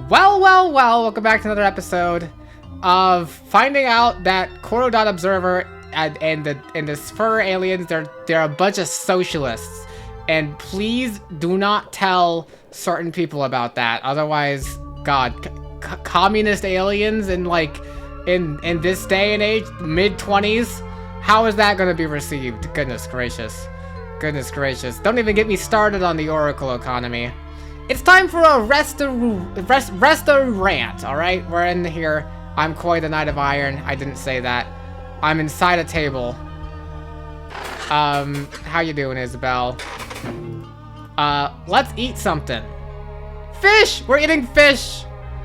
Well, welcome back to another episode of finding out that corru.observer and the fur aliens, they're a bunch of socialists. And please do not tell certain people about that. Otherwise, God, communist aliens in this day and age, mid-20s, how is that going to be received? Goodness gracious. Goodness gracious. Don't even get me started on the Oracle economy. It's time for a restaurant, alright? We're in here. I'm Koi, the Knight of Iron. I didn't say that. I'm inside a table. How you doing, Isabel? Let's eat something. Fish! We're eating fish!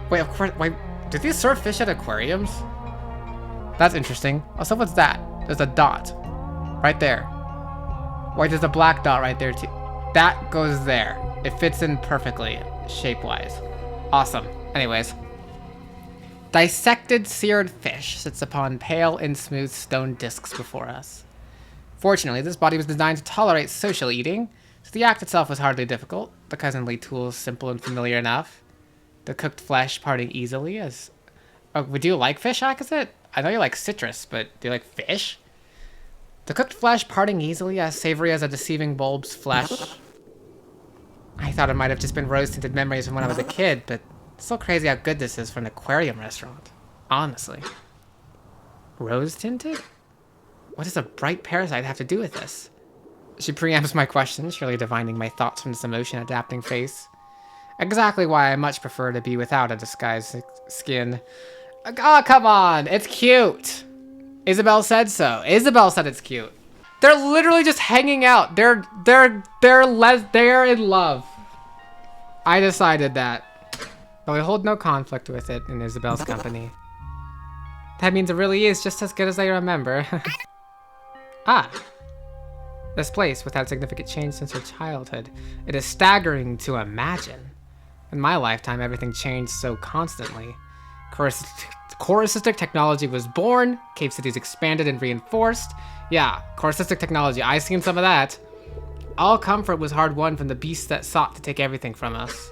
Wait, of course, wait, do they serve fish at aquariums? That's interesting. Also, what's that? There's a dot. Right there. Wait, there's a black dot right there, too. That goes there. It fits in perfectly, shape-wise. Awesome. Anyways. Dissected seared fish sits upon pale and smooth stone discs before us. Fortunately, this body was designed to tolerate social eating, so the act itself was hardly difficult, the cousinly tools simple and familiar enough. The cooked flesh parting easily as... Oh, would you like fish, Akazit? I know you like citrus, but do you like fish? The cooked flesh parting easily as savory as a deceiving bulb's flesh. I thought it might have just been rose-tinted memories from when I was a kid, but it's so crazy how good this is for an aquarium restaurant. Honestly. Rose-tinted? What does a bright parasite have to do with this? She preempts my question, surely divining my thoughts from this emotion-adapting face. Exactly why I much prefer to be without a disguised skin. Oh, come on! It's cute! Isabel said so. Isabel said it's cute. They're literally just hanging out. They're in love. I decided that. But I hold no conflict with it in Isabel's company. That means it really is just as good as I remember. Ah. This place, without significant change since her childhood. It is staggering to imagine. In my lifetime, everything changed so constantly. Corru.observer technology was born, cave cities expanded and reinforced. Yeah, corru.observer technology, I've seen some of that. All comfort was hard-won from the beasts that sought to take everything from us.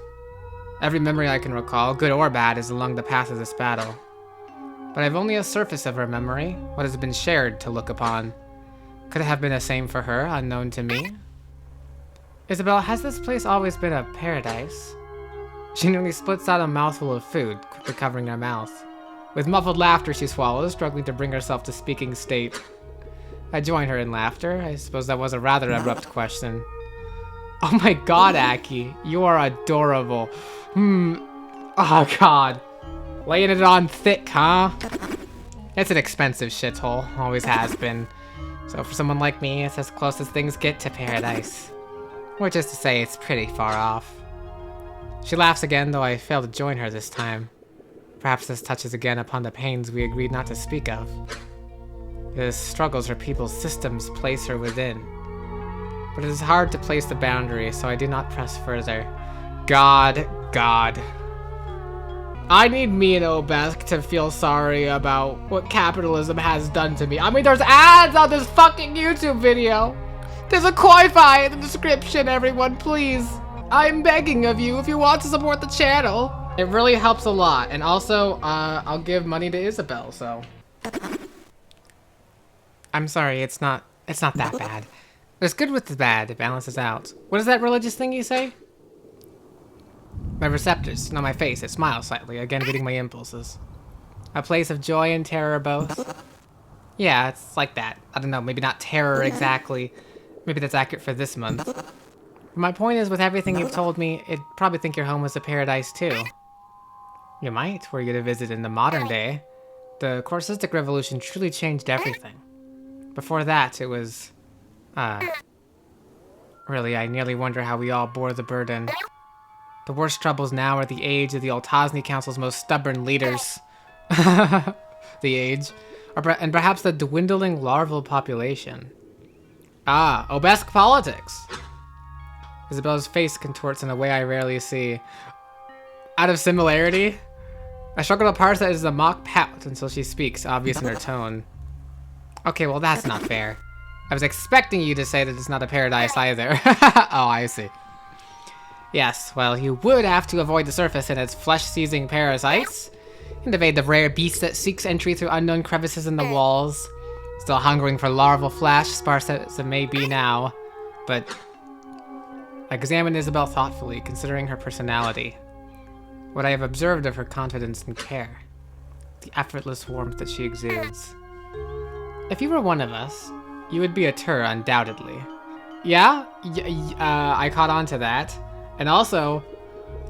Every memory I can recall, good or bad, is along the path of this battle. But I've only a surface of her memory, what has been shared to look upon. Could it have been the same for her, unknown to me? Isabel, has this place always been a paradise? She nearly splits out a mouthful of food, quickly covering her mouth. With muffled laughter she swallows, struggling to bring herself to speaking state. I join her in laughter. I suppose that was a rather abrupt question. Oh my god, Aki, you are adorable. Oh god. Laying it on thick, huh? It's an expensive shithole, always has been. So for someone like me, it's as close as things get to paradise. Which is to say, it's pretty far off. She laughs again, though I fail to join her this time. Perhaps this touches again upon the pains we agreed not to speak of. The struggles her people's systems place her within. But it is hard to place the boundary, so I do not press further. God. I need me and Obesk to feel sorry about what capitalism has done to me. I mean, there's ads on this fucking YouTube video. There's a Koi-fi in the description, everyone, please. I'm begging of you if you want to support the channel. It really helps a lot. And also, I'll give money to Isabel, so. I'm sorry, it's not that bad. There's good with the bad, it balances out. What is that religious thing you say? My receptors, not my face, it smiles slightly, again reading my impulses. A place of joy and terror both. Yeah, it's like that. I don't know, maybe not terror exactly. Maybe that's accurate for this month. But my point is, with everything you've told me, I'd probably think your home was a paradise too. You might, were you to visit in the modern day. The corru.observer revolution truly changed everything. Before that, it was... Really, I nearly wonder how we all bore the burden. The worst troubles now are the age of the Altosni Council's most stubborn leaders. The age. And perhaps the dwindling larval population. Ah, Obesk politics. Isabel's face contorts in a way I rarely see. Out of similarity? I struggle to parse that as a mock pout until she speaks, obvious in her tone. Okay, well that's not fair. I was expecting you to say that it's not a paradise either. Oh, I see. Yes, well, you would have to avoid the surface and its flesh-seizing parasites, and evade the rare beast that seeks entry through unknown crevices in the walls. Still hungering for larval flesh, sparse as it may be now, but examine Isabel thoughtfully, considering her personality. What I have observed of her confidence and care. The effortless warmth that she exudes. If you were one of us, you would be a Tur, undoubtedly. Yeah? I caught on to that. And also,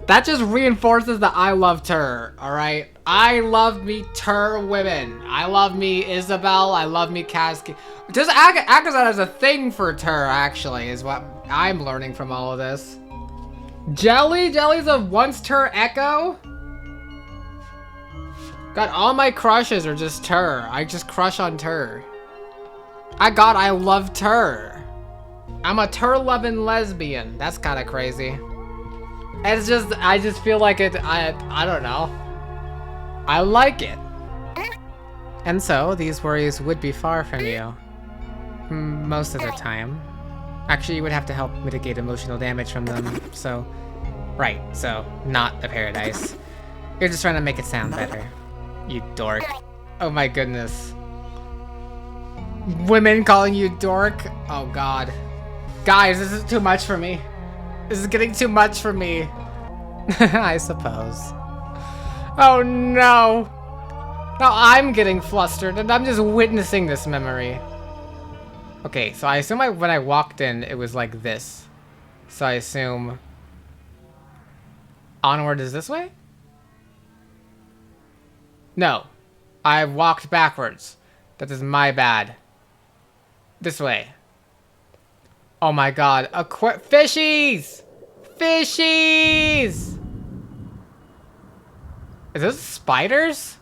that just reinforces that I love Tur, alright? I love me Tur women. I love me Isabel, I love me Kazki. Just Akazat has a thing for Tur, actually, is what I'm learning from all of this. Jelly? Jelly's a once Tur Echo? God, all my crushes are just Tur. I just crush on Tur. God, I love Tur. I'm a Tur-loving lesbian. That's kind of crazy. It's just, I just feel like it, I don't know. I like it. And so, these worries would be far from you. Most of the time. Actually, you would have to help mitigate emotional damage from them, so... Right, so, not a paradise. You're just trying to make it sound better. You dork. Oh my goodness. Women calling you dork? Oh god. Guys, this is too much for me. This is getting too much for me. I suppose. Oh no! Now I'm getting flustered and I'm just witnessing this memory. Okay, so I assume when I walked in, it was like this. So I assume... Onward is this way? No. I walked backwards. That is my bad. This way. Oh my god. Fishies! Fishies! Is those spiders?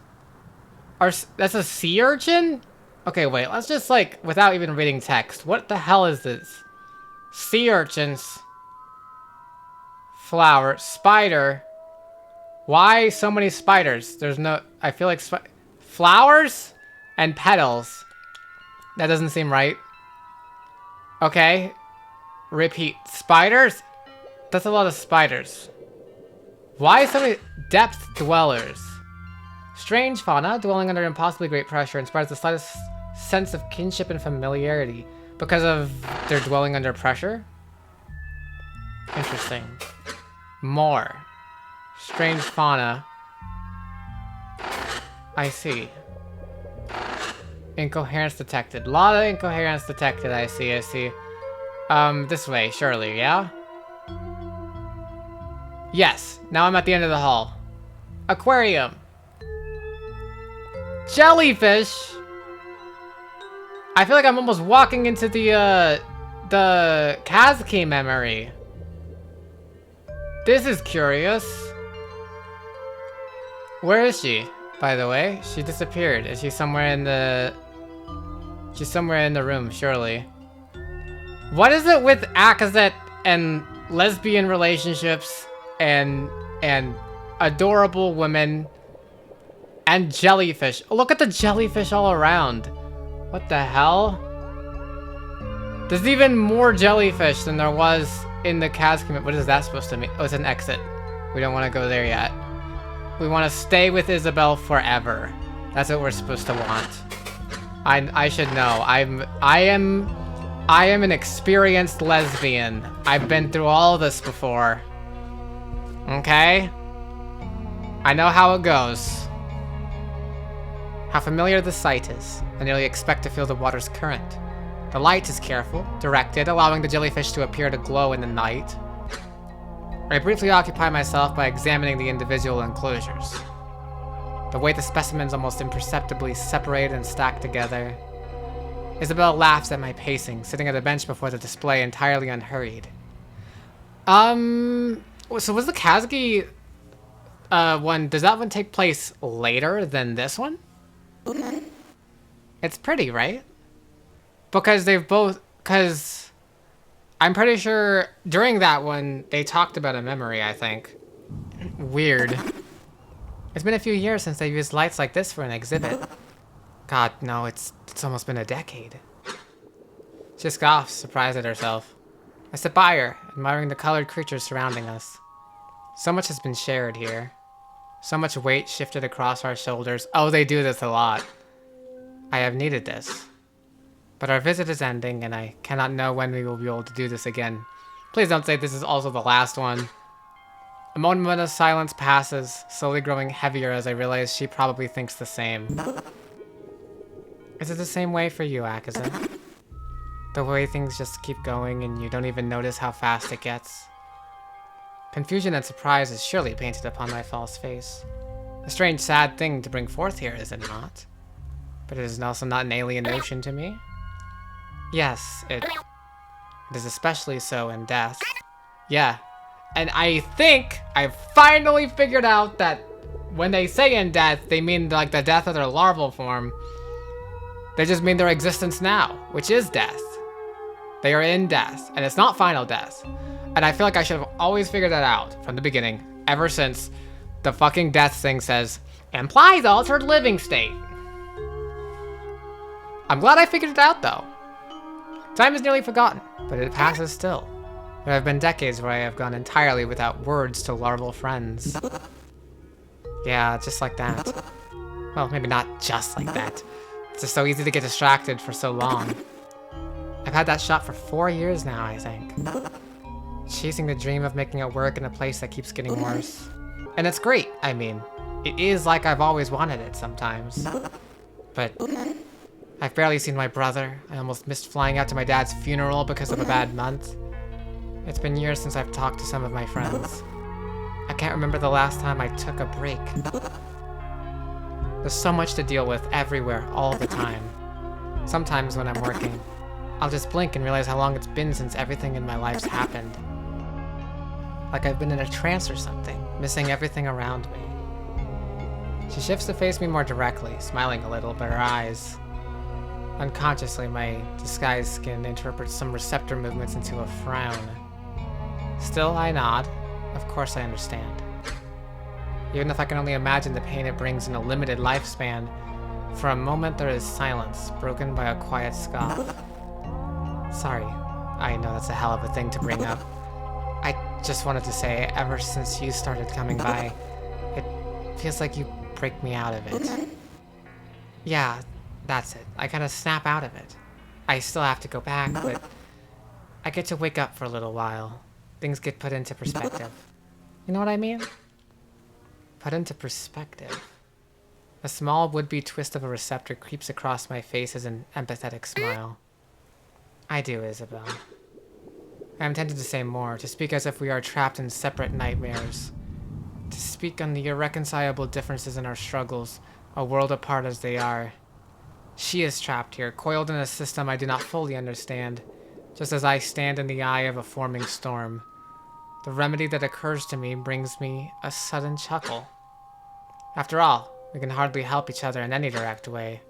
That's a sea urchin? Okay, wait. Let's just like, without even reading text. What the hell is this? Sea urchins. Flower. Spider. Why so many spiders? There's no... I feel like... Flowers? And petals. That doesn't seem right. Okay. Repeat. Spiders? That's a lot of spiders. Why so many... Depth dwellers. Strange fauna, dwelling under impossibly great pressure, inspires the slightest sense of kinship and familiarity. Because of their dwelling under pressure? Interesting. More. Strange fauna. I see. Incoherence detected. A lot of incoherence detected, I see. This way, surely, yeah? Yes, now I'm at the end of the hall. Aquarium. Jellyfish! I feel like I'm almost walking into the Kazuki memory. This is curious. Where is she, by the way? She disappeared. Is she somewhere in the... She's somewhere in the room, surely. What is it with Akazet and lesbian relationships and adorable women and jellyfish? Look at the jellyfish all around. What the hell? There's even more jellyfish than there was in the Kazuki. What is that supposed to mean? Oh, it's an exit. We don't want to go there yet. We want to stay with Isabel forever. That's what we're supposed to want. I should know. I am an experienced lesbian. I've been through all this before. Okay? I know how it goes. How familiar the sight is. I nearly expect to feel the water's current. The light is careful, directed, allowing the jellyfish to appear to glow in the night. I briefly occupy myself by examining the individual enclosures. The way the specimens almost imperceptibly separate and stack together. Isabel laughs at my pacing, sitting at a bench before the display entirely unhurried. So was the Kazuki one, does that one take place later than this one? It's pretty, right? Because because I'm pretty sure during that one, they talked about a memory, I think. Weird. It's been a few years since they used lights like this for an exhibit. God, no, it's almost been a decade. She scoffs, surprised at herself. I sit by her, admiring the colored creatures surrounding us. So much has been shared here. So much weight shifted across our shoulders. Oh, they do this a lot. I have needed this. But our visit is ending, and I cannot know when we will be able to do this again. Please don't say this is also the last one. A moment of silence passes, slowly growing heavier as I realize she probably thinks the same. Is it the same way for you, Akaza? The way things just keep going and you don't even notice how fast it gets? Confusion and surprise is surely painted upon my false face. A strange, sad thing to bring forth here, is it not? But it is also not an alien notion to me. Yes, it is especially so in death. Yeah, and I think I finally figured out that when they say in death, they mean like the death of their larval form. They just mean their existence now, which is death. They are in death, and it's not final death. And I feel like I should have always figured that out from the beginning, ever since the fucking death thing says, implies altered living state. I'm glad I figured it out, though. Time is nearly forgotten, but it passes still. There have been decades where I have gone entirely without words to larval friends. Yeah, just like that. Well, maybe not just like that. It's just so easy to get distracted for so long. I've had that shot for 4 years now, I think. Chasing the dream of making it work in a place that keeps getting worse. And it's great, I mean. It is like I've always wanted it sometimes. But I've barely seen my brother. I almost missed flying out to my dad's funeral because of a bad month. It's been years since I've talked to some of my friends. I can't remember the last time I took a break. There's so much to deal with everywhere, all the time. Sometimes when I'm working, I'll just blink and realize how long it's been since everything in my life's happened. Like I've been in a trance or something, missing everything around me. She shifts to face me more directly, smiling a little, but her eyes... Unconsciously, my disguised skin interprets some receptor movements into a frown. Still, I nod. Of course I understand. Even if I can only imagine the pain it brings in a limited lifespan, for a moment there is silence, broken by a quiet scoff. Sorry, I know that's a hell of a thing to bring up. I just wanted to say, ever since you started coming by, it feels like you break me out of it. Yeah, that's it. I kind of snap out of it. I still have to go back, but I get to wake up for a little while. Things get put into perspective. You know what I mean? Put into perspective. A small would-be twist of a receptor creeps across my face as an empathetic smile. I do, Isabel. I am tempted to say more, to speak as if we are trapped in separate nightmares. To speak on the irreconcilable differences in our struggles, a world apart as they are. She is trapped here, coiled in a system I do not fully understand, just as I stand in the eye of a forming storm. The remedy that occurs to me brings me a sudden chuckle. After all, we can hardly help each other in any direct way.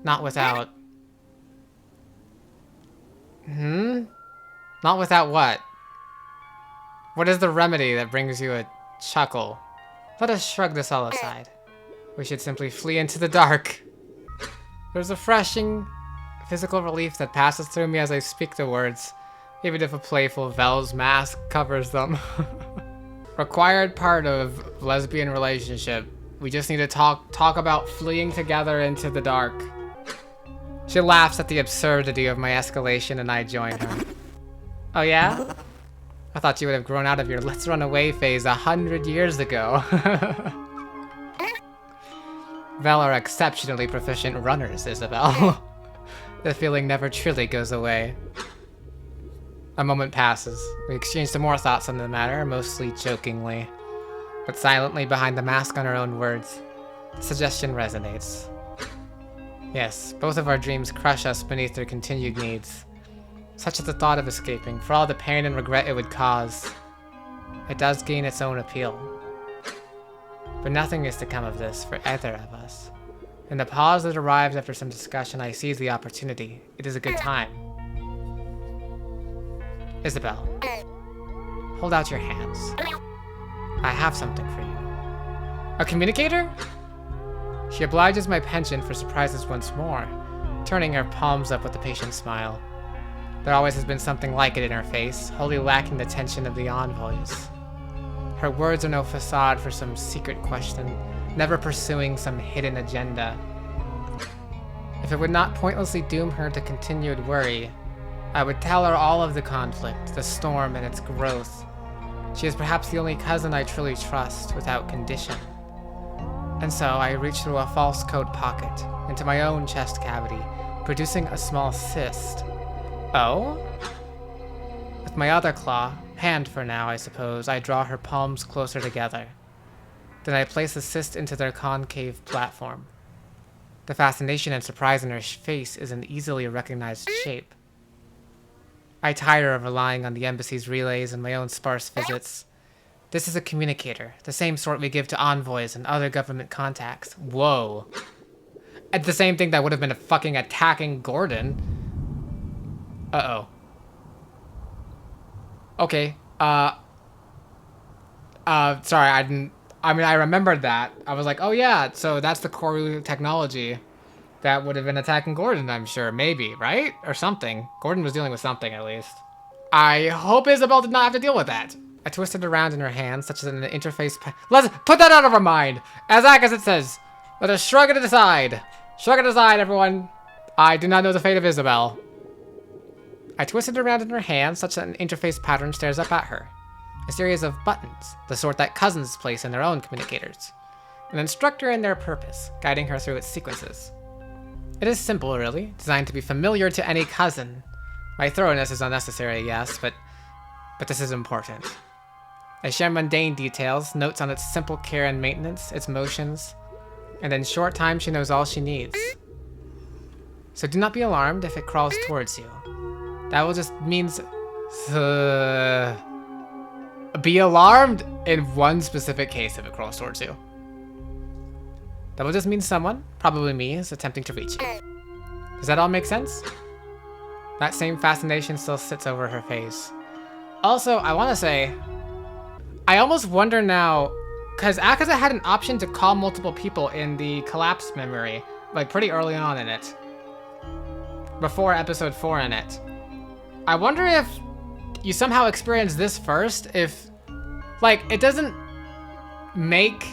Not without... Not without what? What is the remedy that brings you a chuckle? Let us shrug this all aside. We should simply flee into the dark. There's a refreshing physical relief that passes through me as I speak the words, even if a playful Vel's mask covers them. Required part of lesbian relationship. We just need to talk about fleeing together into the dark. She laughs at the absurdity of my escalation and I join her. Oh yeah? I thought you would have grown out of your let's run away phase 100 years ago. Vel are exceptionally proficient runners, Isabel. The feeling never truly goes away. A moment passes. We exchange some more thoughts on the matter, mostly jokingly. But silently behind the mask on our own words, the suggestion resonates. Yes, both of our dreams crush us beneath their continued needs. Such is the thought of escaping, for all the pain and regret it would cause. It does gain its own appeal. But nothing is to come of this for either of us. In the pause that arrives after some discussion, I seize the opportunity. It is a good time. Isabel, hold out your hands. I have something for you. A communicator? She obliges my penchant for surprises once more, turning her palms up with a patient smile. There always has been something like it in her face, wholly lacking the tension of the envoys. Her words are no facade for some secret question, never pursuing some hidden agenda. If it would not pointlessly doom her to continued worry, I would tell her all of the conflict, the storm and its growth. She is perhaps the only cousin I truly trust, without condition. And so I reach through a false coat pocket, into my own chest cavity, producing a small cyst. Oh? With my other claw, hand for now I suppose, I draw her palms closer together. Then I place the cyst into their concave platform. The fascination and surprise in her face is an easily recognized shape. I tire of relying on the embassy's relays and my own sparse visits. This is a communicator, the same sort we give to envoys and other government contacts. Whoa. At the same thing that would have been fucking attacking Gordon. Uh-oh. Okay, sorry, I remembered that. I was like, oh yeah, so that's the corru technology that would have been attacking Gordon, I'm sure. Maybe, right? Or something. Gordon was dealing with something, at least. I hope Isabel did not have to deal with that. I twisted around in her hand, such as an interface. Let's put that out of our mind. As it says, let us shrug it aside. Shrug it aside, everyone. I do not know the fate of Isabel. I twisted around in her hand, such that an interface pattern stares up at her. A series of buttons, the sort that cousins place in their own communicators. An instructor in their purpose, guiding her through its sequences. It is simple, really, designed to be familiar to any cousin. My thoroughness is unnecessary, yes, but this is important. I share mundane details, notes on its simple care and maintenance, its motions, and in short time she knows all she needs. So do not be alarmed if it crawls towards you. That will just means... be alarmed in one specific case if it crawls towards you. That will just mean someone, probably me, is attempting to reach you. Does that all make sense? That same fascination still sits over her face. Also, I want to say, I almost wonder now, because Akaza had an option to call multiple people in the collapse memory, like pretty early on in it. Before episode 4 in it. I wonder if you somehow experience this first, if, like, it doesn't make,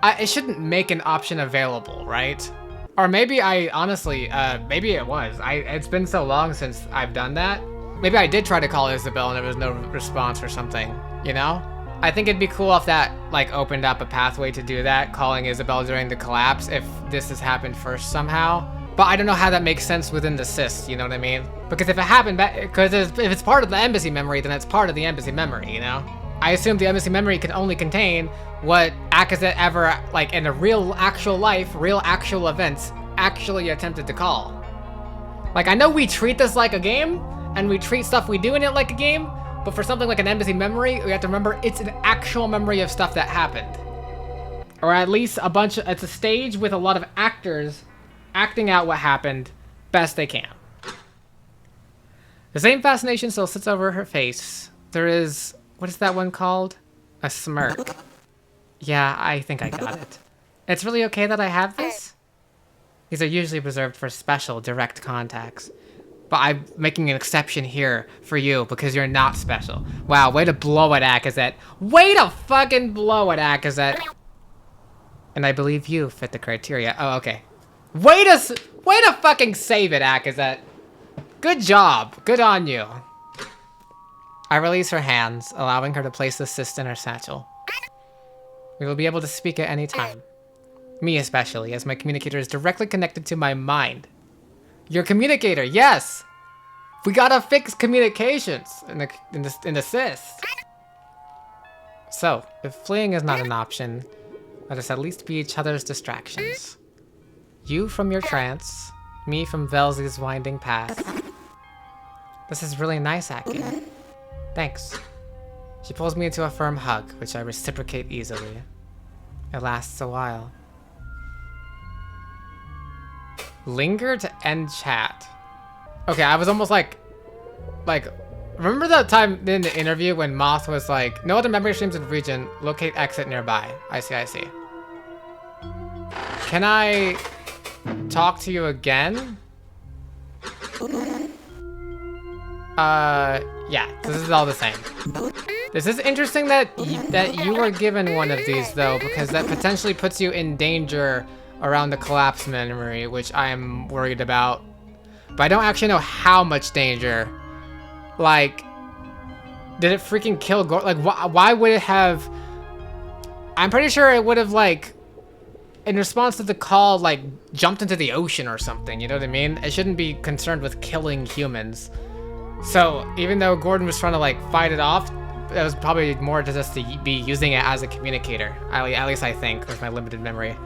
it shouldn't make an option available, right? Or maybe I honestly, maybe it was. It's been so long since I've done that. Maybe I did try to call Isabel and there was no response or something, you know? I think it'd be cool if that, like, opened up a pathway to do that, calling Isabel during the collapse, if this has happened first somehow. But I don't know how that makes sense within the cyst, you know what I mean? Because if it happened, because if it's part of the embassy memory, then it's part of the embassy memory, you know? I assume the embassy memory can only contain what Akazet ever, like, in a real, actual life, real, actual events, actually attempted to call. Like, I know we treat this like a game, and we treat stuff we do in it like a game, but for something like an embassy memory, we have to remember it's an actual memory of stuff that happened. Or at least it's a stage with a lot of actors acting out what happened best they can. The same fascination still sits over her face. There is, what is that one called? A smirk. Yeah, I think I got it. It's really okay that I have this? These are usually reserved for special, direct contacts. But I'm making an exception here for you because you're not special. Wow, way to blow it, Akazet. Way to fucking blow it, Akazet. And I believe you fit the criteria. Oh, okay. Way to fucking save it, Akazet. Good job. Good on you. I release her hands, allowing her to place the cyst in her satchel. We will be able to speak at any time. Me especially, as my communicator is directly connected to my mind. Your communicator, yes! We gotta fix communications in the cyst. So, if fleeing is not an option, let us at least be each other's distractions. You from your trance, me from Velzy's winding path. This is really nice, Aki. Thanks. She pulls me into a firm hug, which I reciprocate easily. It lasts a while. Linger to end chat. Okay, I was almost like, remember that time in the interview when Moth was like, no other memory streams in the region, locate exit nearby. I see. Can I talk to you again? Yeah, this is all the same. This is interesting that you were given one of these though, because that potentially puts you in danger around the collapse memory, which I'm worried about. But I don't actually know how much danger. Like, did it freaking kill Gordon? Like, why would it have? I'm pretty sure it would have, like, in response to the call, like, jumped into the ocean or something. You know what I mean? It shouldn't be concerned with killing humans. So even though Gordon was trying to, like, fight it off, it was probably more just to be using it as a communicator. At least I think, with my limited memory.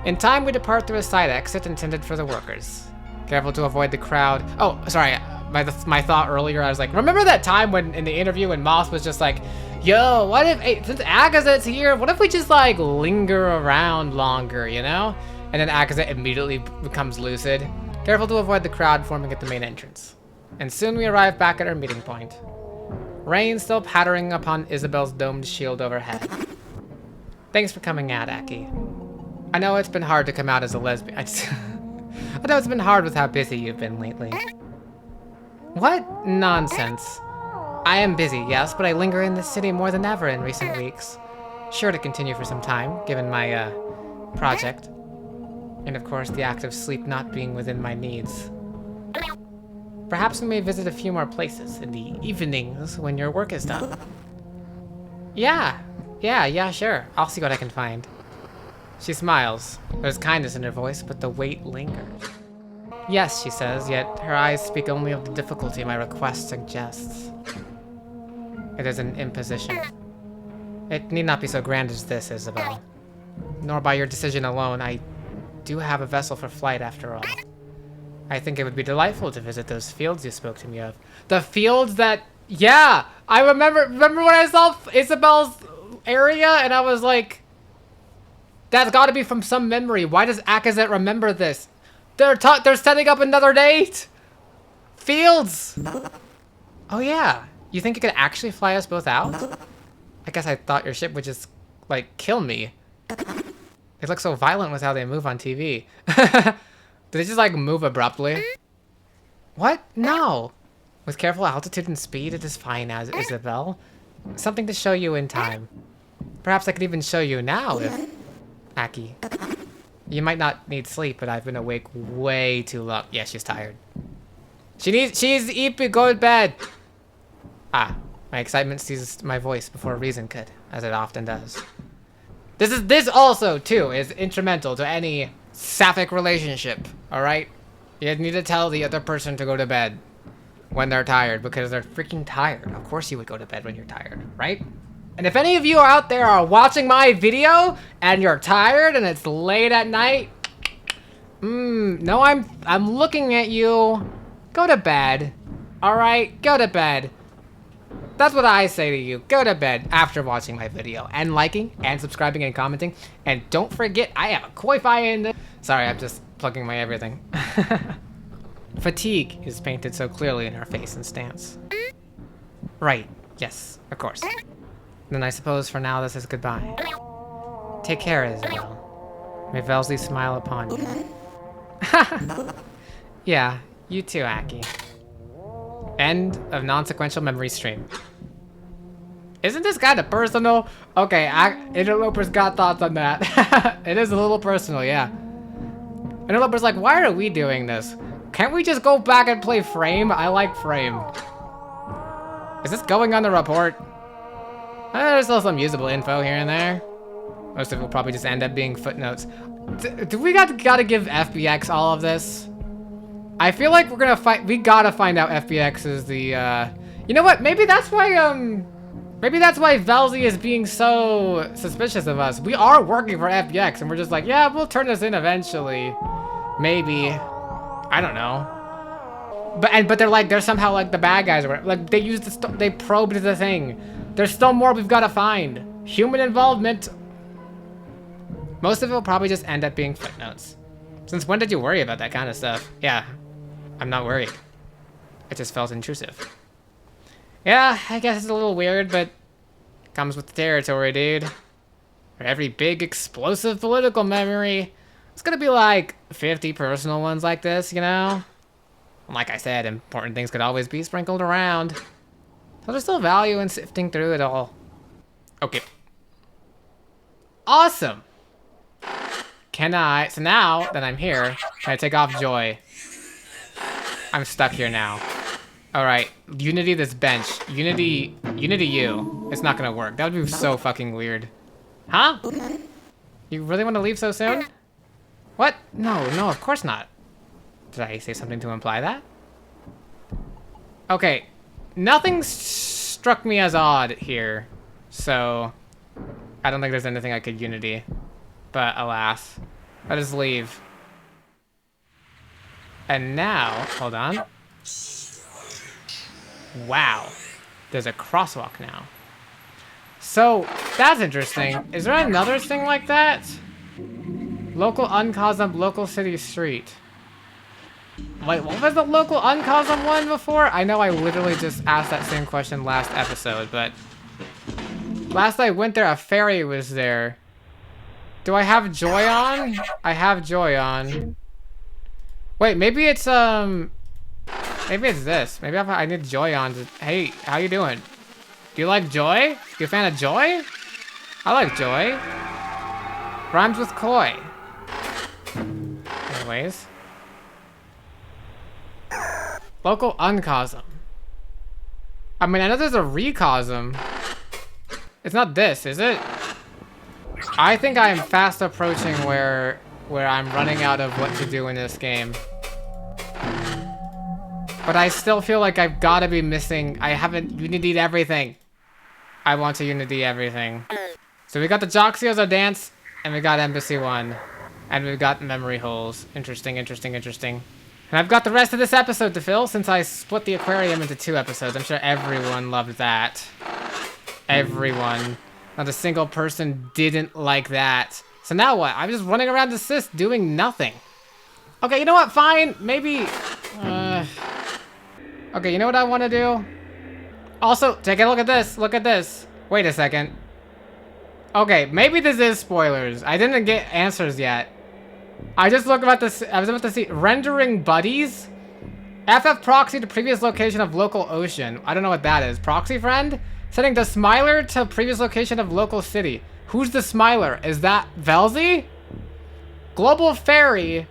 In time, we depart through a side exit intended for the workers. Careful to avoid the crowd. Oh, sorry. My thought earlier, I was like, remember that time when in the interview when Moss was just like, yo, what if, hey, since Agazet's here, what if we just like linger around longer, you know? And then Agazet immediately becomes lucid. Careful to avoid the crowd forming at the main entrance. And soon we arrive back at our meeting point. Rain still pattering upon Isabel's domed shield overhead. Thanks for coming out, Aki. I know it's been hard to come out as a lesbian. I know it's been hard with how busy you've been lately. What nonsense. I am busy, yes, but I linger in this city more than ever in recent weeks. Sure to continue for some time, given my, project. And of course, the act of sleep not being within my needs. Perhaps we may visit a few more places in the evenings when your work is done. Yeah, sure. I'll see what I can find. She smiles. There's kindness in her voice, but the weight lingers. Yes, she says, yet her eyes speak only of the difficulty my request suggests. It is an imposition. It need not be so grand as this, Isabel. Nor by your decision alone. I do have a vessel for flight after all. I think it would be delightful to visit those fields you spoke to me of. The fields that... Yeah! I remember when I saw Isabel's area and I was like... That's gotta be from some memory. Why does Akazet remember this? They're setting up another date! Fields! Oh yeah. You think you could actually fly us both out? I guess I thought your ship would just, like, kill me. They look so violent with how they move on TV. Do they just, like, move abruptly? What? No. With careful altitude and speed, it is fine, as Isabel. Something to show you in time. Perhaps I could even show you now, if... Aki. You might not need sleep, but I've been awake way too long. Yeah, she's tired. She needs to eat, go to bed. Ah, my excitement seizes my voice before reason could, as it often does. This also, too, is instrumental to any sapphic relationship, alright? You need to tell the other person to go to bed when they're tired, because they're freaking tired. Of course you would go to bed when you're tired, right? And if any of you out there are watching my video and you're tired and it's late at night, no, I'm looking at you. Go to bed. All right, go to bed. That's what I say to you. Go to bed after watching my video and liking and subscribing and commenting. And don't forget, I have a Koi-Fi in there. Sorry, I'm just plugging my everything. Fatigue is painted so clearly in her face and stance. Right, yes, of course. Then I suppose for now this is goodbye. Take care, Isabel. May Velsley smile upon you. Yeah, you too, Aki. End of non-sequential memory stream. Isn't this kind of personal? Okay, Interloper's got thoughts on that. It is a little personal, yeah. Interloper's like, why are we doing this? Can't we just go back and play Frame? I like Frame. Is this going on the report? There's still some usable info here and there. Most of it will probably just end up being footnotes. Do we gotta give FBX all of this? I feel like we gotta find out FBX is the, you know what? Maybe that's why Velzy is being so suspicious of us. We are working for FBX and we're just like, yeah, we'll turn this in eventually. Maybe. I don't know. But they're somehow like the bad guys or whatever. Like they they probed the thing. There's still more we've got to find. Human involvement. Most of it will probably just end up being footnotes. Since when did you worry about that kind of stuff? Yeah, I'm not worried. It just felt intrusive. Yeah, I guess it's a little weird, but it comes with the territory, dude. For every big explosive political memory, it's gonna be like 50 personal ones like this, you know? Like I said, important things could always be sprinkled around. So there's still value in sifting through it all. Okay. Awesome! Can I... So now that I'm here, can I take off Joy? I'm stuck here now. Alright, Unity this bench. Unity you. It's not gonna work. That would be so fucking weird. Huh? You really want to leave so soon? What? No, of course not. Did I say something to imply that? Okay, nothing struck me as odd here, so I don't think there's anything I could Unity. But alas, let us leave. And now, hold on. Wow, there's a crosswalk now. So, that's interesting. Is there another thing like that? Local uncosm, local city street. Wait, what was the local uncosm one before? I know I literally just asked that same question last episode, but... Last I went there, a ferry was there. Do I have Joy on? I have Joy on. Wait, maybe it's, maybe it's this. Maybe I need Joy on to... Hey, how you doing? Do you like Joy? You a fan of Joy? I like Joy. Rhymes with Koi. Anyways. Local uncosm. I mean, I know there's a recosm. It's not this, is it? I think I am fast approaching where I'm running out of what to do in this game. But I still feel like I've got to be missing. I haven't Unitied everything. I want to Unity everything. So we got the Joxio's dance, and we got Embassy 1. And we've got memory holes. Interesting, interesting, interesting. And I've got the rest of this episode to fill since I split the aquarium into 2 episodes. I'm sure everyone loved that. Everyone. Not a single person didn't like that. So now what? I'm just running around the Sis doing nothing. Okay, you know what? Fine. Maybe... Okay, you know what I want to do? Also, take a look at this. Look at this. Wait a second. Okay, maybe this is spoilers. I didn't get answers yet. I was about to see rendering buddies. FF proxy to previous location of local ocean. I don't know what that is. Proxy friend? Setting the smiler to previous location of local city. Who's the smiler? Is that Velzy? Global ferry.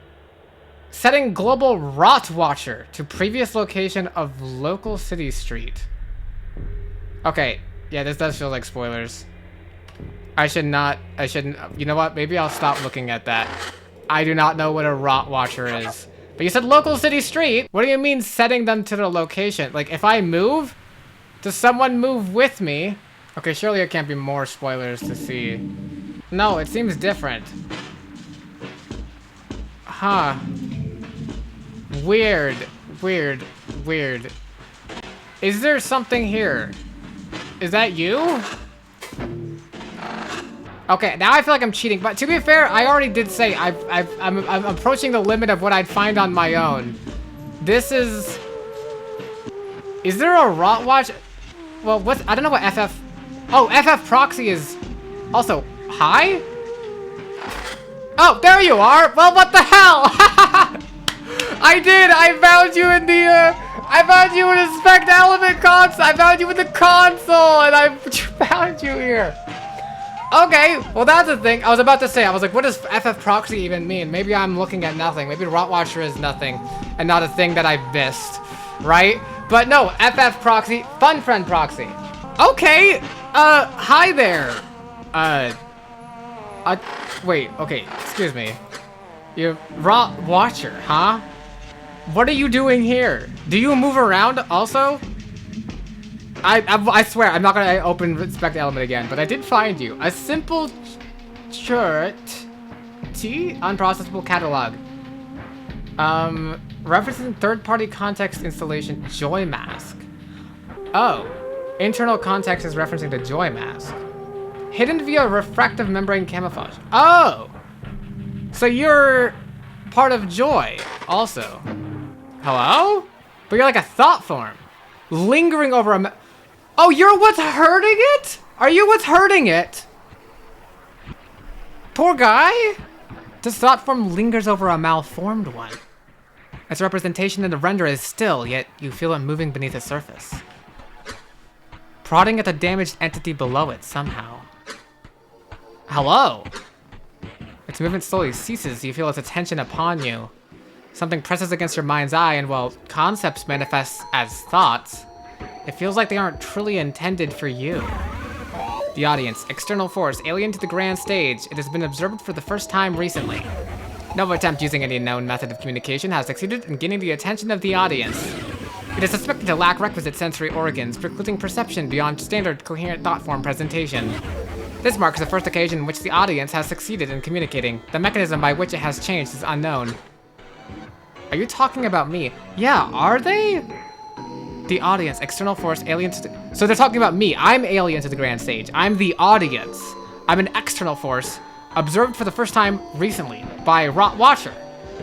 Setting global rot watcher to previous location of local city street. Okay. Yeah, this does feel like spoilers. I shouldn't, you know what? Maybe I'll stop looking at that. I do not know what a rot watcher is. But you said local city street? What do you mean setting them to the location? Like, if I move, does someone move with me? Okay, surely there can't be more spoilers to see. No, it seems different. Huh. Weird, weird, weird. Is there something here? Is that you? Okay, now I feel like I'm cheating, but to be fair, I already did say I'm approaching the limit of what I'd find on my own. This is there a rot watch? Well, I don't know what FF... Oh, FF proxy is also hi? Oh, there you are! Well, what the hell? I found you in the, I found you in the Spec Element console! I found you in the console, and I found you here! Okay, well that's the thing. I was about to say, I was like, what does FF proxy even mean? Maybe I'm looking at nothing. Maybe Rot Watcher is nothing, and not a thing that I missed, right? But no, FF proxy, Fun Friend proxy. Okay, hi there. Wait, okay, excuse me. You're Rot Watcher, huh? What are you doing here? Do you move around also? I swear, I'm not gonna open Spec Element again, but I did find you. A simple chart T unprocessable catalog. Referencing third-party context installation Joy Mask. Oh, internal context is referencing the Joy Mask. Hidden via refractive membrane camouflage. Oh, so you're part of Joy also. Hello? But you're like a thought form. Lingering over a... Oh, you're what's hurting it? Are you what's hurting it? Poor guy. This thought form lingers over a malformed one. Its representation in the render is still, yet you feel it moving beneath the surface. Prodding at the damaged entity below it somehow. Hello? Its movement slowly ceases, you feel its attention upon you. Something presses against your mind's eye, and while concepts manifest as thoughts, it feels like they aren't truly intended for you. The audience, external force, alien to the grand stage. It has been observed for the first time recently. No attempt using any known method of communication has succeeded in gaining the attention of the audience. It is suspected to lack requisite sensory organs, precluding perception beyond standard coherent thought form presentation. This marks the first occasion in which the audience has succeeded in communicating. The mechanism by which it has changed is unknown. Are you talking about me? Yeah, are they? The audience, external force, alien to the... So they're talking about me. I'm alien to the grand stage. I'm the audience. I'm an external force, observed for the first time recently by a watcher.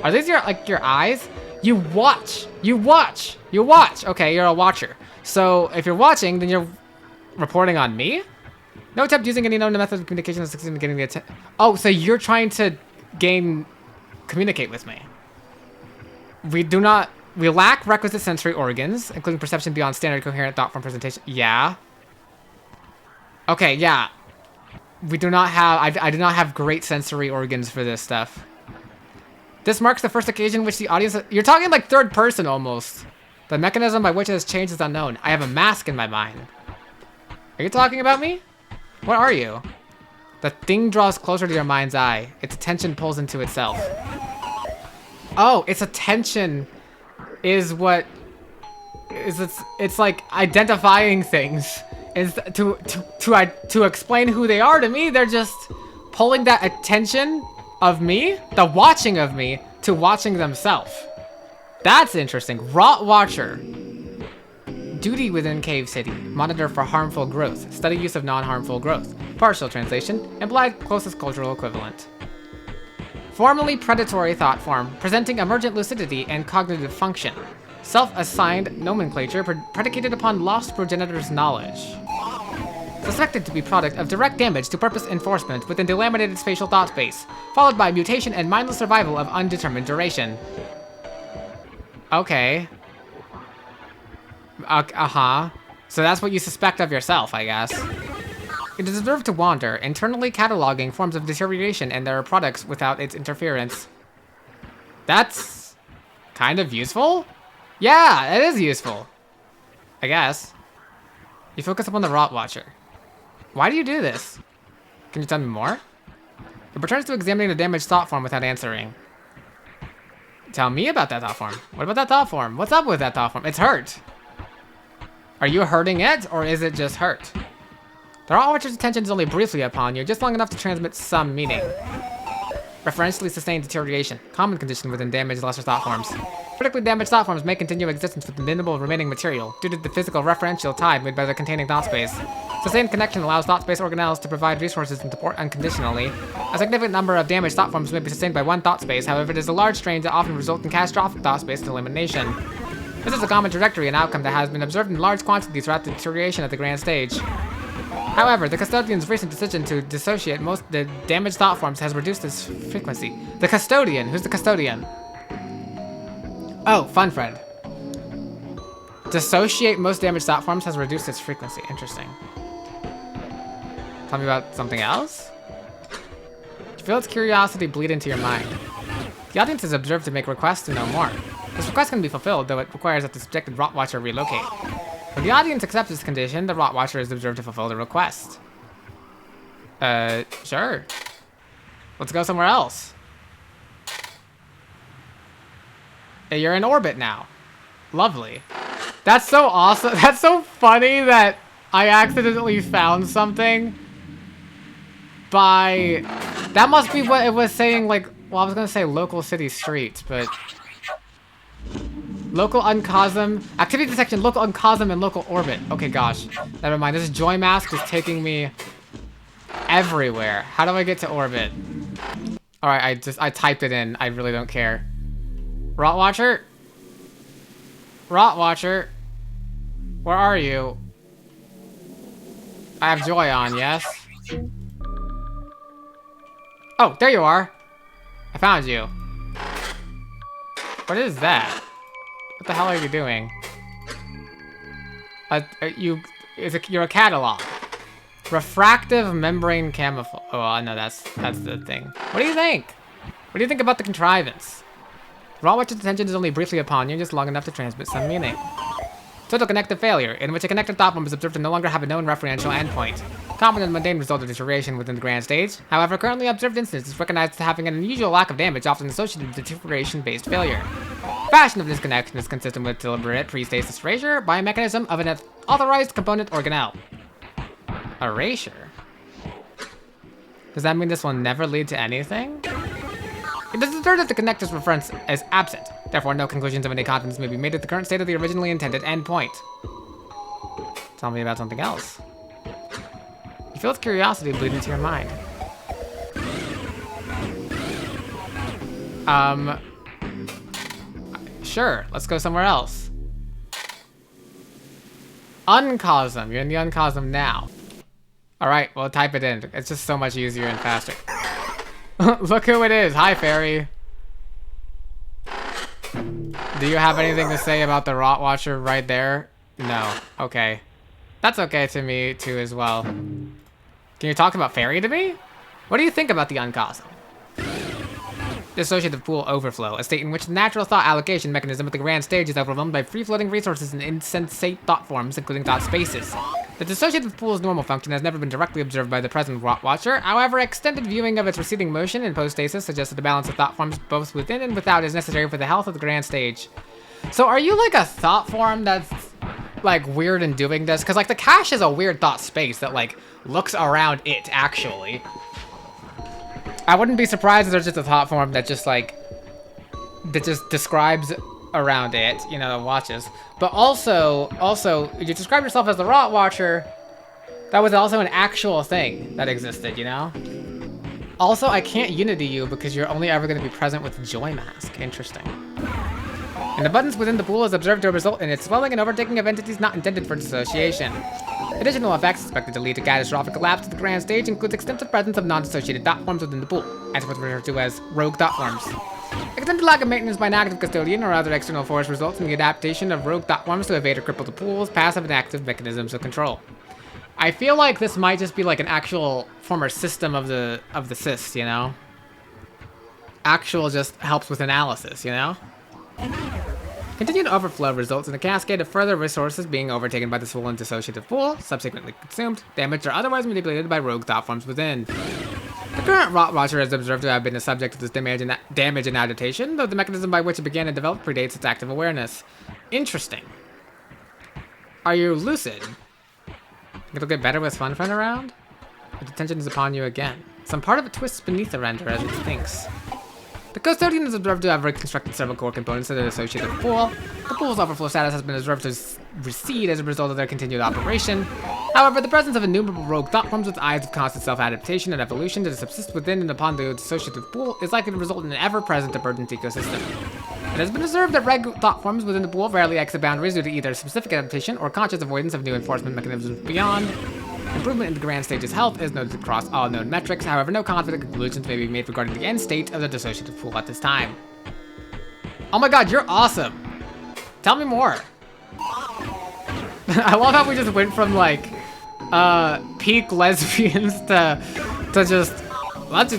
Are these your eyes? You watch. You watch. You watch. Okay, you're a watcher. So if you're watching, then you're reporting on me? No attempt using any known method of communication to succeed in getting the attention. Oh, so you're trying to communicate with me. We lack requisite sensory organs, including perception beyond standard coherent thought form presentation. Yeah. Okay, yeah. We do not have, I do not have great sensory organs for this stuff. This marks the first occasion in which the audience, you're talking like third person almost. The mechanism by which it has changed is unknown. I have a mask in my mind. Are you talking about me? What are you? The thing draws closer to your mind's eye. Its attention pulls into itself. Oh, its attention is what is it's like identifying things. Is to explain who they are to me, they're just pulling that attention of me, the watching of me, to watching themselves. That's interesting. Rot Watcher. Duty within Cave City. Monitor for harmful growth. Study use of non-harmful growth. Partial translation. Implied closest cultural equivalent. Formally predatory thought form, presenting emergent lucidity and cognitive function. Self-assigned nomenclature predicated upon lost progenitor's knowledge. Suspected to be product of direct damage to purpose enforcement within delaminated spatial thought space, followed by mutation and mindless survival of undetermined duration. Okay. Uh-huh. So that's what you suspect of yourself, I guess. It is observed to wander, internally cataloging forms of deterioration and their products without its interference. That's kind of useful? Yeah, it is useful. I guess. You focus upon the Rot Watcher. Why do you do this? Can you tell me more? It returns to examining the damaged thought form without answering. Tell me about that thought form. What about that thought form? What's up with that thought form? It's hurt. Are you hurting it, or is it just hurt? The Rot Watcher's attention is only briefly upon you, just long enough to transmit some meaning. Referentially sustained deterioration, common condition within damaged lesser thought forms. Critically damaged thought forms may continue existence with minimal remaining material, due to the physical referential tie made by the containing thought space. Sustained connection allows thought space organelles to provide resources and support unconditionally. A significant number of damaged thought forms may be sustained by one thought space, however it is a large strain that often result in catastrophic thought space elimination. This is a common trajectory and outcome that has been observed in large quantities throughout the deterioration of the grand stage. However, the custodian's recent decision to dissociate most the damaged thought forms has reduced its frequency. The custodian? Who's the custodian? Oh, fun friend. Dissociate most damaged thought forms has reduced its frequency. Interesting. Tell me about something else? You feel its curiosity bleed into your mind. The audience is observed to make requests to know more. This request can be fulfilled, though it requires that the subjected Rot Watcher relocate. When the audience accepts this condition, the Rot Watcher is observed to fulfill the request. Sure. Let's go somewhere else. Hey, you're in orbit now. Lovely. That's so awesome. That's so funny that I accidentally found something by... That must be what it was saying, like... Well, I was gonna say local city streets, but... Local uncosm, activity detection, local uncosm, and local orbit. Okay, gosh. Never mind, this joy mask is taking me everywhere. How do I get to orbit? Alright, I typed it in. I really don't care. Rot Watcher? Rot Watcher? Where are you? I have joy on, yes? Oh, there you are. I found you. What is that? What the hell are you doing? You're a catalog. Refractive membrane camouflage. Oh, no, that's the thing. What do you think? What do you think about the contrivance? Raw watcher's attention is only briefly upon you, just long enough to transmit some meaning. Total connective failure, in which a connected thought form is observed to no longer have a known referential endpoint. Common and mundane result of deterioration within the grand stage. However, currently observed instance is recognized as having an unusual lack of damage, often associated with deterioration-based failure. Fashion of this connection is consistent with deliberate pre-stasis erasure by a mechanism of an authorized component organelle. Erasure? Does that mean this will never lead to anything? It is asserted that the connector's reference is absent. Therefore, no conclusions of any contents may be made at the current state of the originally intended endpoint. Tell me about something else. You feel its curiosity bleed into your mind. Sure, let's go somewhere else. Uncosm, you're in the uncosm now. All right, well, type it in. It's just so much easier and faster. Look who it is. Hi, fairy. Do you have anything to say about the Rot Watcher right there? No. Okay. That's okay to me, too, as well. Can you talk about fairy to me? What do you think about the uncosm? Dissociative pool overflow, a state in which the natural thought allocation mechanism at the grand stage is overwhelmed by free-floating resources and insensate thought forms, including thought spaces. The dissociative pool's normal function has never been directly observed by the present Rot Watcher. However, extended viewing of its receding motion in post-stasis suggests that the balance of thought forms both within and without is necessary for the health of the grand stage. So are you like a thought form that's like weird in doing this? Because like the cache is a weird thought space that like looks around it actually. I wouldn't be surprised if there's just a thought form that just like, that just describes around it, you know, watches. But also, you describe yourself as the Rot Watcher. That was also an actual thing that existed, you know? Also, I can't Unity you because you're only ever going to be present with Joy Mask. Interesting. And the buttons within the pool is observed to result in its swelling and overtaking of entities not intended for dissociation. Additional effects expected to lead to catastrophic collapse of the grand stage includes extensive presence of non-dissociated thought forms within the pool, as what's referred to as rogue thought forms. Extended lack of maintenance by an active custodian or other external force results in the adaptation of rogue thought forms to evade or cripple the pool's passive and active mechanisms of control. I feel like this might just be like an actual former system of the cyst, you know? Actual just helps with analysis, you know? Continued overflow results in a cascade of further resources being overtaken by the swollen dissociative pool, subsequently consumed, damaged, or otherwise manipulated by rogue thought forms within. The current Rot Watcher is observed to have been the subject of this damage and agitation, though the mechanism by which it began and developed predates its active awareness. Interesting. Are you lucid? It'll get better with Fun around? Its attention is upon you again. Some part of it twists beneath the render as it thinks. The custodian is observed to have reconstructed several core components of the associated pool. The pool's overflow status has been observed to recede as a result of their continued operation. However, the presence of innumerable rogue thought forms with eyes of constant self-adaptation and evolution to subsist within and upon the dissociative pool is likely to result in an ever-present emergent ecosystem. It has been observed that rogue thought forms within the pool rarely exit boundaries due to either specific adaptation or conscious avoidance of new enforcement mechanisms beyond. Improvement in the grand stage's health is noted across all known metrics. However, no confident conclusions may be made regarding the end state of the dissociative pool at this time. Oh my god, you're awesome! Tell me more! I love how we just went from like, peak lesbians to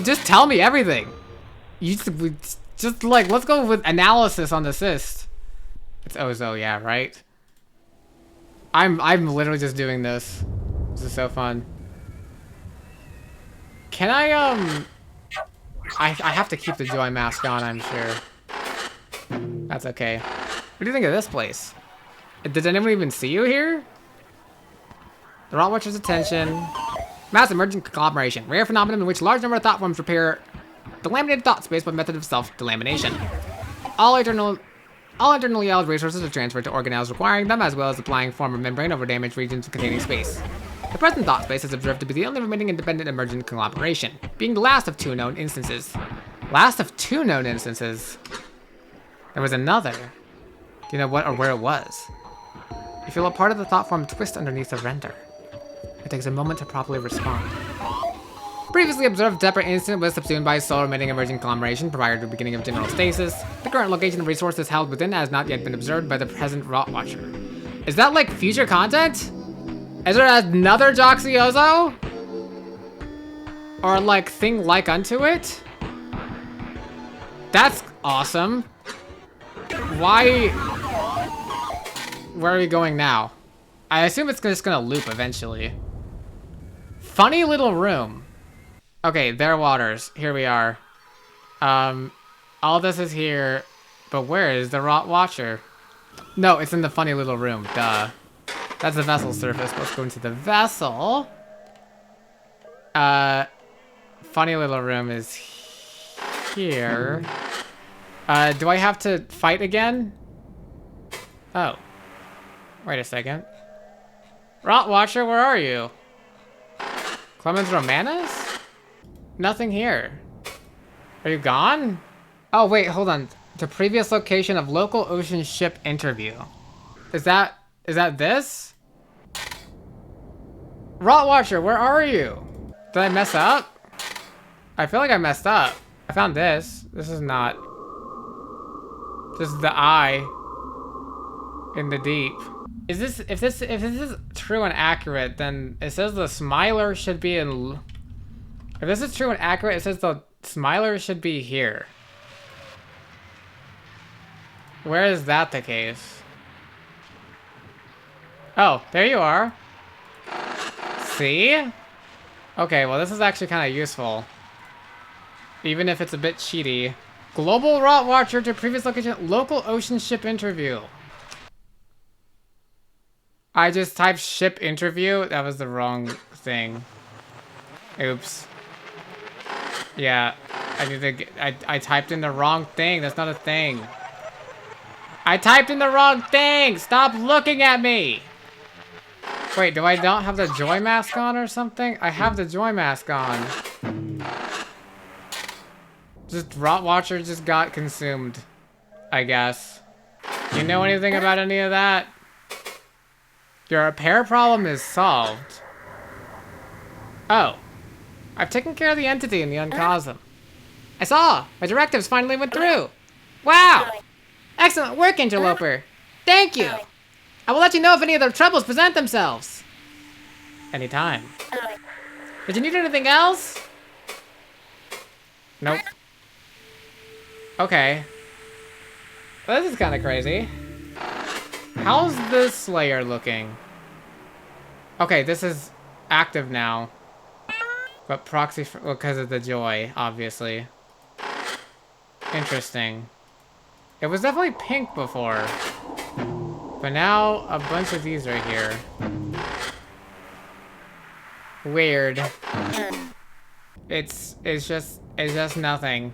just tell me everything. Just like, let's go with analysis on the cyst. It's Ozo, yeah, right? I'm literally just doing this. This is so fun. Can I have to keep the Joy Mask on, I'm sure. That's okay. What do you think of this place? Did anyone even see you here? The Rot Watcher's attention. Mass emergent conglomeration. Rare phenomenon in which large number of thought forms repair delaminated thought space by method of self-delamination. All internally held resources are transferred to organelles requiring them, as well as applying former membrane over damaged regions containing space. The present thought space is observed to be the only remaining independent emergent conglomeration, being the last of two known instances. Last of two known instances? There was another. Do you know what or where it was? You feel a part of the thought form twist underneath the render. It takes a moment to properly respond. previously observed separate incident was subsumed by solar-emitting emerging conglomeration prior to the beginning of general stasis. The current location of resources held within has not yet been observed by the present Rot Watcher. Is that like future content? Is there another Joxiozo? Or like thing like unto it? That's awesome. Why? Where are we going now? I assume it's just gonna loop eventually. Funny little room. Okay, there waters. Here we are. All this is here, but where is the Rot Watcher? No, it's in the funny little room. Duh. That's the vessel surface. Let's go into the vessel. Funny little room is here. Do I have to fight again? Oh. Wait a second. Rot Watcher, where are you? Clemens Romanus? Nothing here. Are you gone? Oh, wait, hold on. The previous location of local ocean ship interview. Is that this? Rot Watcher, where are you? Did I mess up? I feel like I messed up. I found this. This is not. This is the eye in the deep. Is this, if this is true and accurate, then it says the Smiler should be in, if this is true and accurate, it says the Smiler should be here. Where is that the case? Oh, there you are. See? Okay, well this is actually kind of useful. Even if it's a bit cheaty. Global Rot Watcher to previous location, local ocean ship interview. I just typed ship interview. That was the wrong thing. Oops. Yeah, I typed in the wrong thing. That's not a thing. I typed in the wrong thing. Stop looking at me. Wait, do I not have the joy mask on or something? I have the joy mask on. Just Rot Watcher just got consumed, I guess. You know anything about any of that? Your repair problem is solved. Oh. I've taken care of the entity in the uncosm. I saw! My directives finally went through! Wow! Excellent work, Interloper! Thank you! I will let you know if any other troubles present themselves! Anytime. Did you need anything else? Nope. Okay. Well, this is kind of crazy. How's this Slayer looking? Okay, this is active now. But proxy for, well, because of the joy, obviously. Interesting. It was definitely pink before. But now, a bunch of these right here. Weird. It's just nothing.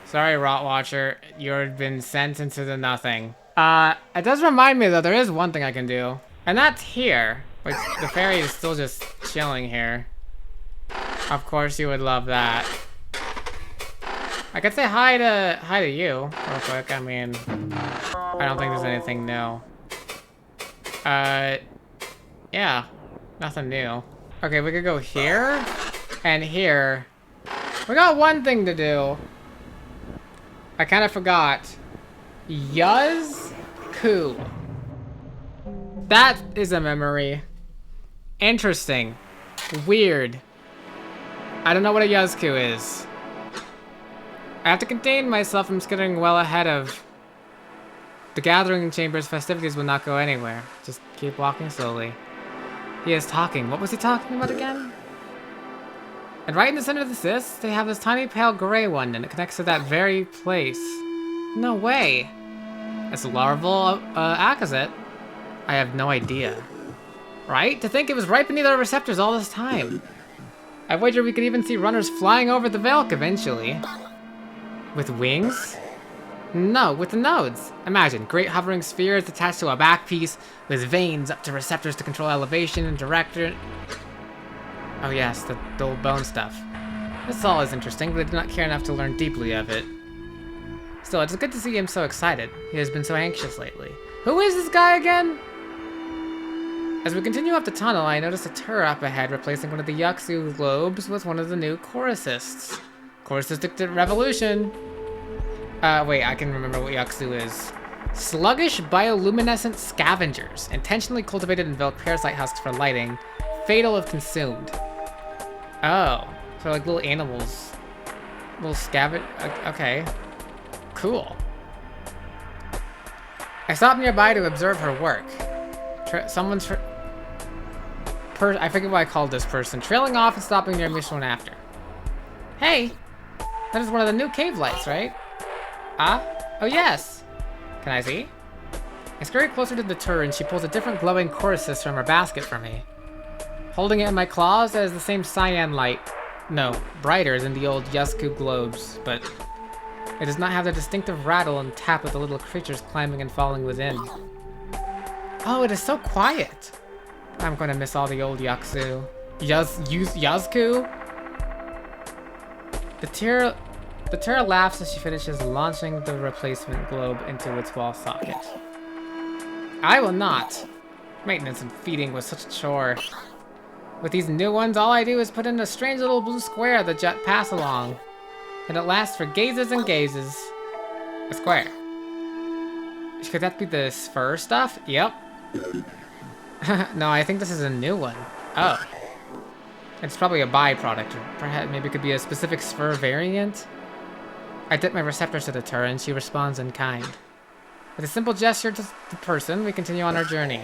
Sorry, Rot Watcher. You've been sent into the nothing. It does remind me, though, there is one thing I can do. And that's here. Which, the fairy is still just chilling here. Of course you would love that. I could say hi to you, real quick. I mean, I don't think there's anything new. Yeah. Nothing new. Okay, we could go here. And here. We got one thing to do. I kind of forgot. Yuz-ku. That is a memory. Interesting. Weird. I don't know what a Yuz-ku is. I have to contain myself from skittering well ahead of the gathering chamber's festivities will not go anywhere. Just keep walking slowly. He is talking. What was he talking about again? And right in the center of this, they have this tiny pale gray one, and it connects to that very place. No way. It's a larval Akazet. I have no idea. Right? To think it was right beneath our receptors all this time. I wager we could even see runners flying over the Velk eventually. With wings? No, with the nodes. Imagine, great hovering spheres attached to a back piece with veins up to receptors to control elevation and direction. Oh yes, the old bone stuff. This all is interesting, but I do not care enough to learn deeply of it. Still, it's good to see him so excited. He has been so anxious lately. Who is this guy again? As we continue up the tunnel, I notice a turret up ahead replacing one of the Yuxu globes with one of the new Chorusists. Chorusistic revolution. Wait, I can remember what Yuxu is. Sluggish bioluminescent scavengers, intentionally cultivated and developed parasite husks for lighting, fatal if consumed. Oh, so like little animals. Little scavenge. Okay. Cool. I stopped nearby to observe her work. I forget what I called this person. Trailing off and stopping near me soon after. Hey! That is one of the new cave lights, right? Ah? Oh yes! Can I see? I scurry closer to the turret and she pulls a different glowing Chorusis from her basket for me. Holding it in my claws, that is the same cyan light. No, brighter than the old Yusku globes, but it does not have the distinctive rattle and tap of the little creatures climbing and falling within. Oh, it is so quiet! I'm gonna miss all the old Yuxu. Yuzku? The Terra laughs as she finishes launching the replacement globe into its wall socket. I will not! Maintenance and feeding was such a chore. With these new ones, all I do is put in a strange little blue square the jet pass along. And it lasts for gazes and gazes. A square. Could that be the sphere stuff? Yep. No, I think this is a new one. Oh. It's probably a byproduct, or perhaps maybe it could be a specific sphere variant. I dip my receptors to the turret and she responds in kind. With a simple gesture to the person, we continue on our journey.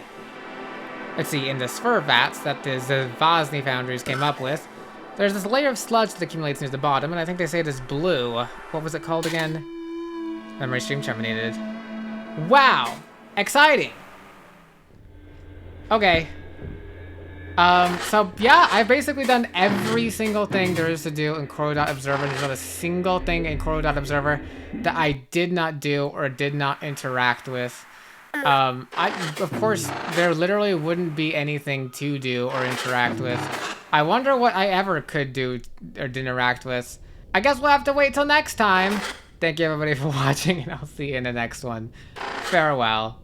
Let's see, in the sphere vats that the Zavazny foundries came up with, there's this layer of sludge that accumulates near the bottom, and I think they say it is blue. What was it called again? Memory stream terminated. Wow! Exciting! Okay. So yeah, I've basically done every single thing there is to do in corru.observer. There's not a single thing in corru.observer that I did not do or did not interact with. Of course, there literally wouldn't be anything to do or interact with. I wonder what I ever could do or interact with. I guess we'll have to wait till next time. Thank you everybody for watching, and I'll see you in the next one. Farewell.